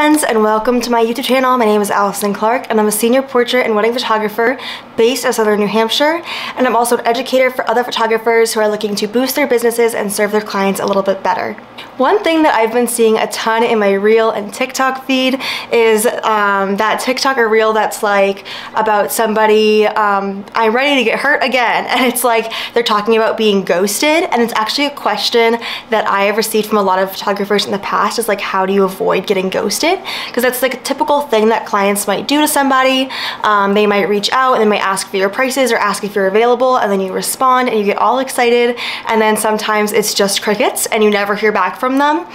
friends, and welcome to my YouTube channel. My name is Allison Clarke and I'm a senior portrait and wedding photographer based in Southern New Hampshire, and I'm also an educator for other photographers who are looking to boost their businesses and serve their clients a little bit better. One thing that I've been seeing a ton in my Reel and TikTok feed is that TikTok or Reel that's like about somebody, I'm ready to get hurt again, and it's like they're talking about being ghosted, and it's actually a question that I have received from a lot of photographers in the past, is like, how do you avoid getting ghosted? Because that's like a typical thing that clients might do to somebody. They might reach out and they might ask for your prices or ask if you're available, and then you respond and you get all excited, and then sometimes it's just crickets and you never hear back from them.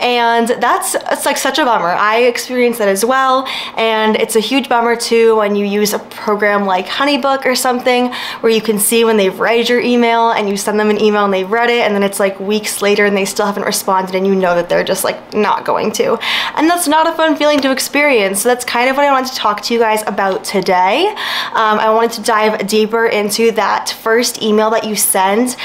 And it's like such a bummer. I experienced that as well, and it's a huge bummer too when you use a program like Honeybook or something where you can see when they've read your email and you send them an email and they've read it, and then it's like weeks later and they still haven't responded, and you know that they're just like not going to. And that's not a fun feeling to experience. So that's kind of what I wanted to talk to you guys about today. I wanted to dive deeper into that first email that you send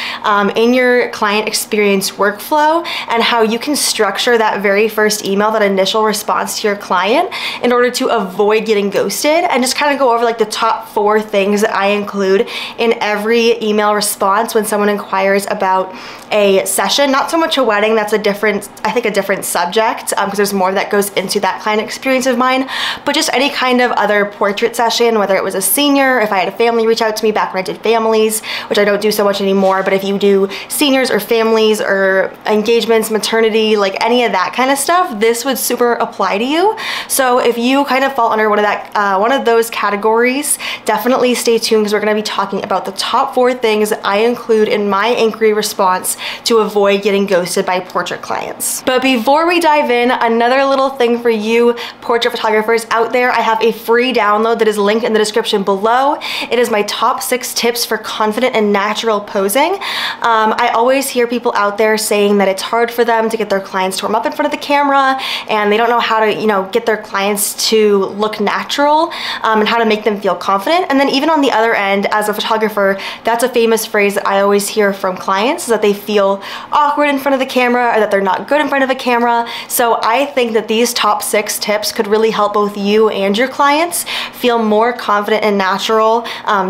in your client experience workflow, and how you can structure that very first email, that initial response to your client, in order to avoid getting ghosted, and just kind of go over like the top 4 things that I include in every email response when someone inquires about a session. Not so much a wedding, that's a different, I think a different subject, because there's more that goes into that client experience of mine, but just any kind of other portrait session, whether it was a senior, if I had a family reach out to me back when I did families, which I don't do so much anymore, but if you do seniors or families or engagements, maternity, like any of that kind of stuff, this would super apply to you. So if you kind of fall under one of those categories, definitely stay tuned, because we're going to be talking about the top 4 things that I include in my inquiry response to avoid getting ghosted by portrait clients. But before we dive in, another little thing for you portrait photographers out there, I have a free download that is linked in the description below. It is my top 6 tips for confident and natural posing. I always hear people out there saying that it's hard for them to get their clients to warm up in front of the camera, and they don't know how to, get their clients to look natural, and how to make them feel confident. And then even on the other end, as a photographer, that's a famous phrase that I always hear from clients, is that they feel awkward in front of the camera, or that they're not good in front of a camera. So I think that these top 6 tips could really help both you and your clients feel more confident and natural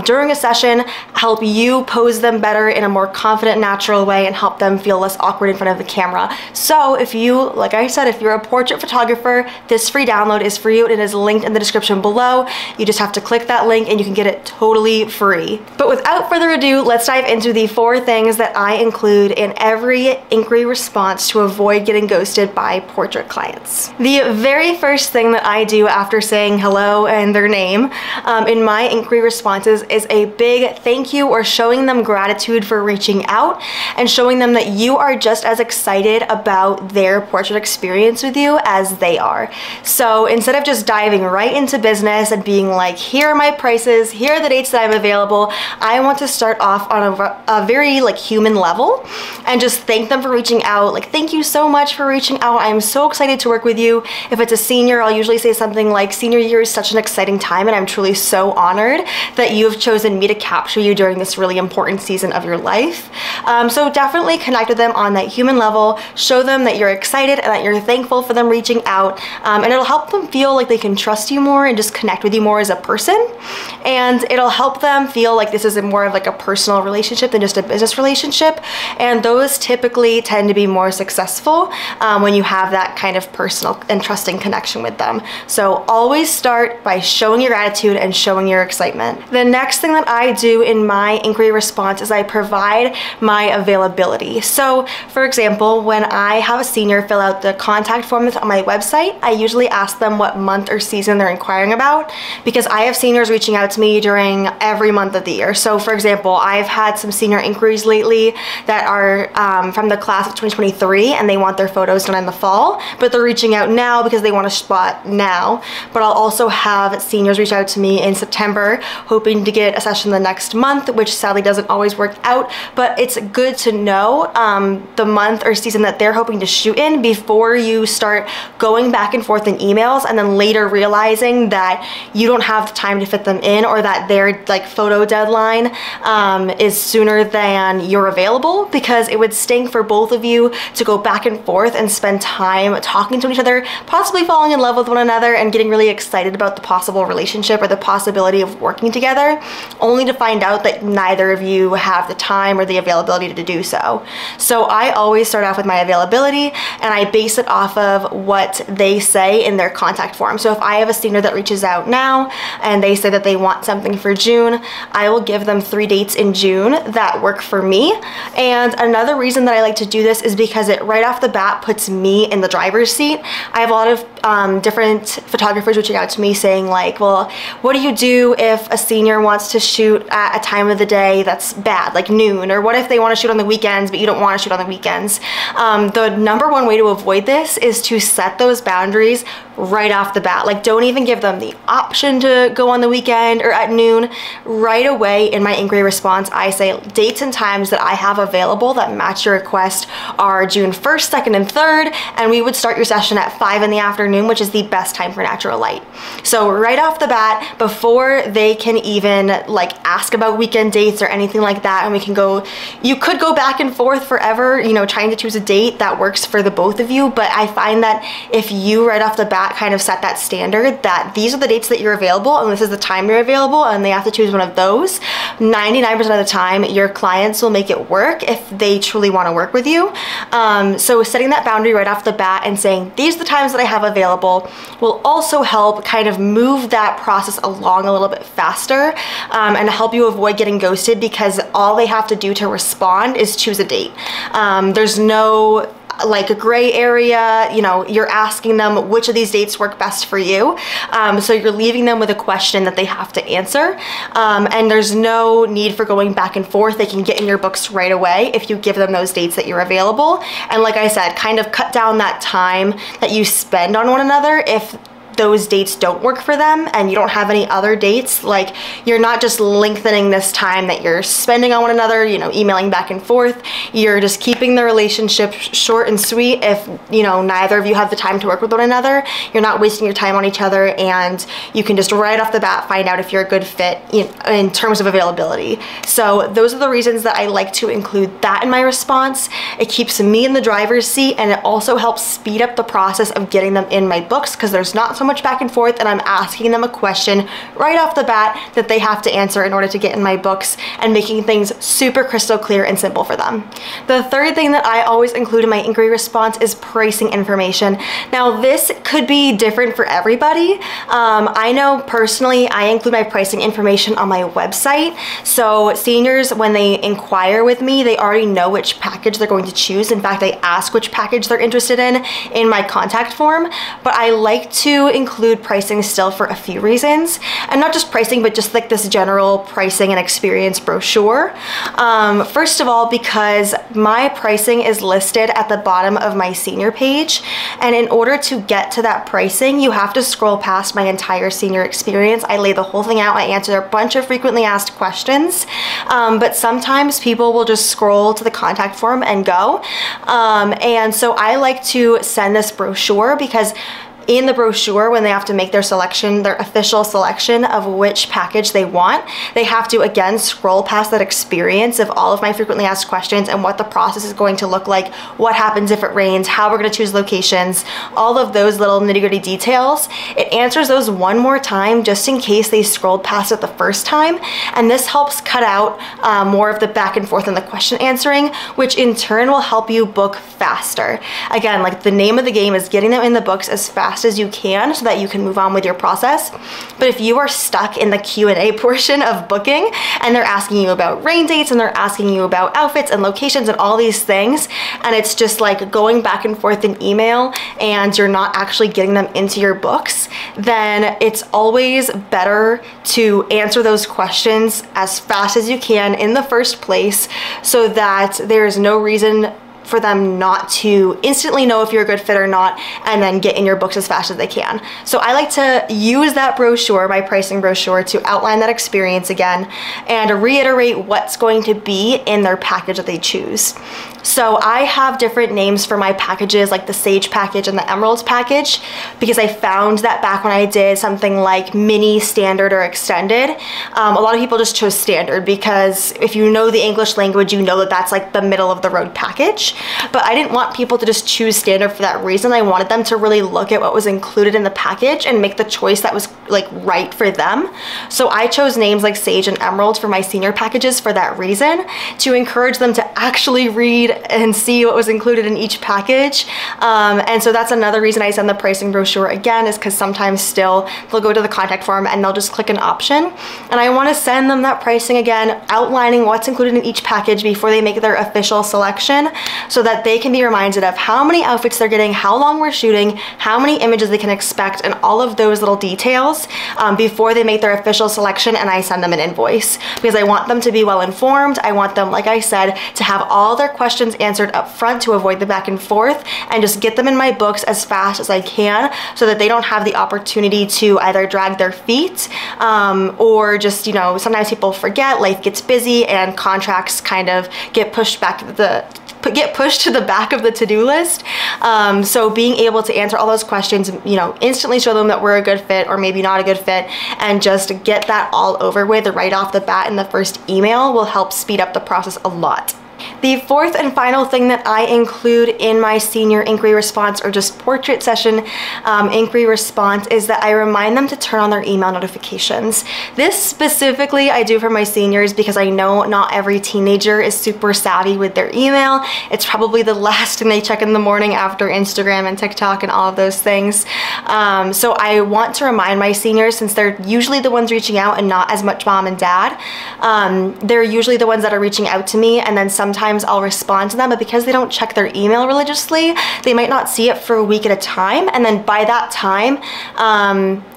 during a session, help you pose them better in a more confident, natural way, and help them feel less awkward in front of the camera. So if you, like I said, if you're a portrait photographer, this free download is for you. It is linked in the description below. You just have to click that link and you can get it totally free. But without further ado, let's dive into the 4 things that I include in every inquiry response to avoid getting ghosted by portrait clients. The very first thing that I do after saying hello and their name in my inquiry responses is a big thank you, or showing them gratitude for reaching out, and showing them that you are just as excited about their portrait experience with you as they are. So instead of just diving right into business and being like, here are my prices, here are the dates that I'm available, I want to start off on a very like human level and just thank them for reaching out. Like, thank you so much for reaching out. I am so excited to work with you. If it's a senior, I'll usually say something like, senior year is such an exciting time, and I'm truly so honored that you have chosen me to capture you during this really important season of your life. So definitely connect with them on that human level, show them that you're excited and that you're thankful for them reaching out, and it'll help them feel like they can trust you more and just connect with you more as a person, and it'll help them feel like this is more of like a personal relationship than just a business relationship, and those typically tend to be more successful when you have that kind of personal and trusting connection with them. So always start by showing your gratitude and showing your excitement. The next thing that I do in my inquiry response is I provide my availability. So for example, when I have a senior fill out the contact form that's on my website, I usually ask them what month or season they're inquiring about, because I have seniors reaching out to me during every month of the year. So for example, I've had some senior inquiries lately that are from the class of 2023, and they want their photos done in the fall, but they're reaching out now because they want a spot now. But I'll also have seniors reach out to me in September hoping to get a session the next month, which sadly doesn't always work out, but it's good to know the month or season that they're hoping to shoot in before you start going back and forth in emails and then later realizing that you don't have the time to fit them in, or that their like photo deadline is sooner than you're available, because it would stink for both of you to go back and forth and spend time talking to each other, possibly falling in love with one another and getting really excited about the possible relationship or the possibility of working together, only to find out that neither of you have the time or the availability to do so. So I always start off with my availability, and I base it off of what they say in their contact form. So if I have a senior that reaches out now and they say that they want something for June, I will give them 3 dates in June that work for me. And another reason that I like to do this is because it right off the bat puts me in the driver's seat. I have a lot of different photographers reaching out to me saying like, well, what do you do if a senior wants to shoot at a time of the day that's bad, like noon? Or what if they want to shoot on the weekends but you don't want to shoot on the weekends? The number one way to avoid this is to set those boundaries right off the bat. Like, don't even give them the option to go on the weekend or at noon. Right away in my inquiry response, I say dates and times that I have available that match your request are June 1st, 2nd, and 3rd, and we would start your session at 5 in the afternoon, which is the best time for natural light. So right off the bat, before they can even like ask about weekend dates or anything like that, and we can go, you could go back and forth forever, you know, trying to choose a date that works for the both of you. But I find that if you right off the bat kind of set that standard that these are the dates that you're available and this is the time you're available and they have to choose one of those, 99% of the time your clients will make it work if they truly want to work with you. So setting that boundary right off the bat and saying these are the times that I have available will also help kind of move that process along a little bit faster, and help you avoid getting ghosted, because all they have to do to respond is choose a date. There's no like a gray area, you know, you're asking them which of these dates work best for you. So you're leaving them with a question that they have to answer. And there's no need for going back and forth. They can get in your books right away if you give them those dates that you're available. And like I said, kind of cut down that time that you spend on one another if those dates don't work for them and you don't have any other dates. Like, you're not just lengthening this time that you're spending on one another, you know, emailing back and forth. You're just keeping the relationship short and sweet. If, you know, neither of you have the time to work with one another, you're not wasting your time on each other, and you can just right off the bat find out if you're a good fit in terms of availability. So those are the reasons that I like to include that in my response. It keeps me in the driver's seat, and it also helps speed up the process of getting them in my books, because there's not so much back and forth, and I'm asking them a question right off the bat that they have to answer in order to get in my books, and making things super crystal clear and simple for them. The third thing that I always include in my inquiry response is pricing information. Now, this could be different for everybody. I know personally I include my pricing information on my website, so seniors, when they inquire with me, they already know which package they're going to choose. In fact, I ask which package they're interested in my contact form. But I like to include pricing still for a few reasons, and not just pricing, but just like this general pricing and experience brochure. First of all, because my pricing is listed at the bottom of my senior page, and in order to get to that pricing, you have to scroll past my entire senior experience. I lay the whole thing out. I answer a bunch of frequently asked questions, but sometimes people will just scroll to the contact form and go. And so I like to send this brochure, because in the brochure, when they have to make their selection, their official selection of which package they want, they have to again scroll past that experience of all of my frequently asked questions and what the process is going to look like, what happens if it rains, how we're going to choose locations, all of those little nitty-gritty details. It answers those one more time just in case they scrolled past it the first time, and this helps cut out more of the back and forth and the question answering, which in turn will help you book faster. Again, like, the name of the game is getting them in the books as fast as you can so that you can move on with your process. But if you are stuck in the Q&A portion of booking and they're asking you about rain dates and they're asking you about outfits and locations and all these things, and it's just like going back and forth in email and you're not actually getting them into your books, then it's always better to answer those questions as fast as you can in the first place, so that there's no reason for them not to instantly know if you're a good fit or not and then get in your books as fast as they can. So I like to use that brochure, my pricing brochure, to outline that experience again and reiterate what's going to be in their package that they choose. So I have different names for my packages, like the Sage package and the Emeralds package, because I found that back when I did something like mini, standard, or extended, a lot of people just chose standard because if you know the English language, you know that that's like the middle of the road package. But I didn't want people to just choose standard for that reason. I wanted them to really look at what was included in the package and make the choice that was like right for them. So I chose names like Sage and Emerald for my senior packages for that reason, to encourage them to actually read and see what was included in each package. And so that's another reason I send the pricing brochure again, is because sometimes still they'll go to the contact form and they'll just click an option. And I want to send them that pricing again, outlining what's included in each package before they make their official selection, so that they can be reminded of how many outfits they're getting, how long we're shooting, how many images they can expect, and all of those little details before they make their official selection and I send them an invoice. Because I want them to be well informed. I want them, like I said, to have all their questions answered up front to avoid the back and forth, and just get them in my books as fast as I can so that they don't have the opportunity to either drag their feet or just, you know, sometimes people forget, life gets busy, and contracts kind of get pushed to the back of the to-do list. So being able to answer all those questions, you know, instantly show them that we're a good fit or maybe not a good fit, and just get that all over with right off the bat in the first email will help speed up the process a lot. The fourth and final thing that I include in my senior inquiry response, or just portrait session inquiry response, is that I remind them to turn on their email notifications. This specifically I do for my seniors because I know not every teenager is super savvy with their email. It's probably the last thing they check in the morning after Instagram and TikTok and all of those things. So I want to remind my seniors, since they're usually the ones reaching out and not as much mom and dad, they're usually the ones that are reaching out to me, and then sometimes I'll respond to them, but because they don't check their email religiously, they might not see it for a week at a time, and then by that time,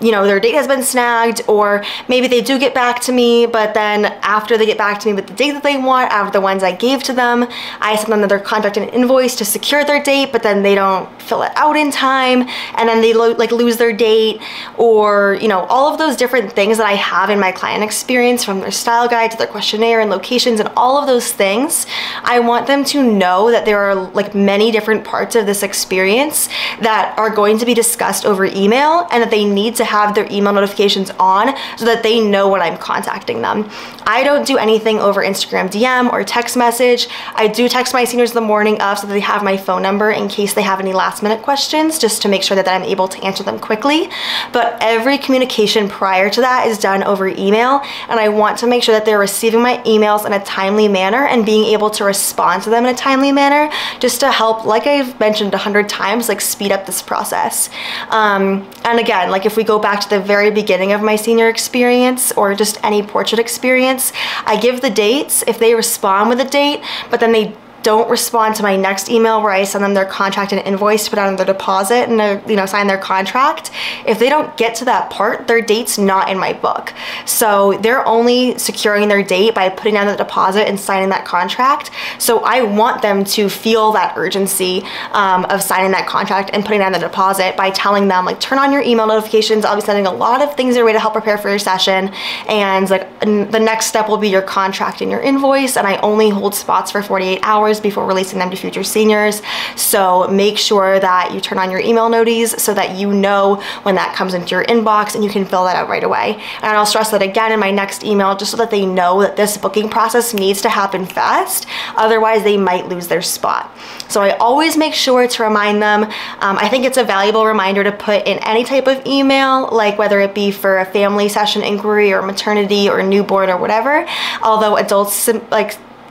you know, their date has been snagged, or maybe they do get back to me, but then after they get back to me with the date that they want, out of the ones I gave to them, I send them their contract and invoice to secure their date, but then they don't fill it out in time, and then they like lose their date, or, you know, all of those different things that I have in my client experience, from their style guide to their questionnaire and locations and all of those things. I want them to know that there are like many different parts of this experience that are going to be discussed over email, and that they need to have their email notifications on so that they know when I'm contacting them. I don't do anything over Instagram DM or text message. I do text my seniors the morning of so that they have my phone number in case they have any last minute questions, just to make sure that I'm able to answer them quickly. But every communication prior to that is done over email, and I want to make sure that they're receiving my emails in a timely manner and being able to respond to them in a timely manner, just to help, like I've mentioned 100 times, like speed up this process. And again, like if we go back to the very beginning of my senior experience, or just any portrait experience, I give the dates. If they respond with a date, but then they don't respond to my next email where I send them their contract and invoice to put on their deposit and you know, sign their contract, if they don't get to that part, their date's not in my book. So they're only securing their date by putting down the deposit and signing that contract. So I want them to feel that urgency of signing that contract and putting down the deposit by telling them, like, turn on your email notifications. I'll be sending a lot of things your way to help prepare for your session, and like the next step will be your contract and your invoice, and I only hold spots for 48 hours before releasing them to future seniors. So make sure that you turn on your email noties so that you know when that comes into your inbox and you can fill that out right away. And I'll stress that again in my next email, just so that they know that this booking process needs to happen fast, otherwise they might lose their spot. So I always make sure to remind them. I think it's a valuable reminder to put in any type of email, like whether it be for a family session inquiry or maternity or newborn or whatever, although adults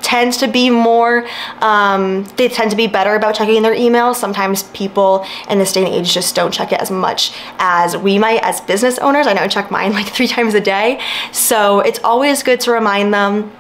tend to be more, they tend to be better about checking their emails. Sometimes people in this day and age just don't check it as much as we might as business owners. I know I check mine like 3 times a day. So it's always good to remind them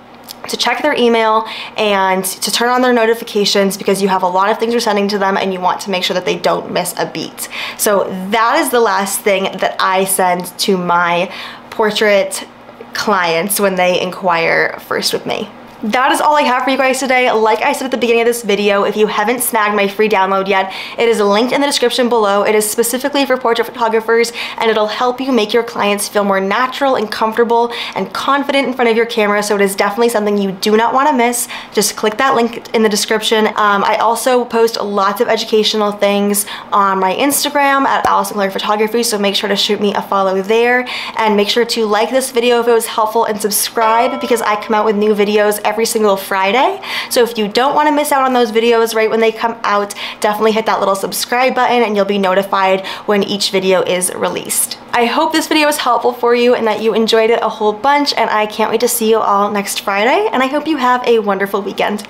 to check their email and to turn on their notifications, because you have a lot of things you're sending to them and you want to make sure that they don't miss a beat. So that is the last thing that I send to my portrait clients when they inquire first with me. That is all I have for you guys today. Like I said at the beginning of this video, if you haven't snagged my free download yet, it is linked in the description below. It is specifically for portrait photographers, and it'll help you make your clients feel more natural and comfortable and confident in front of your camera. So it is definitely something you do not want to miss. Just click that link in the description. I also post lots of educational things on my Instagram at Allison Clarke Photography, so make sure to shoot me a follow there, and make sure to like this video if it was helpful and subscribe, because I come out with new videos every single Friday. So if you don't want to miss out on those videos right when they come out, definitely hit that little subscribe button and you'll be notified when each video is released. I hope this video was helpful for you and that you enjoyed it a whole bunch, and I can't wait to see you all next Friday, and I hope you have a wonderful weekend.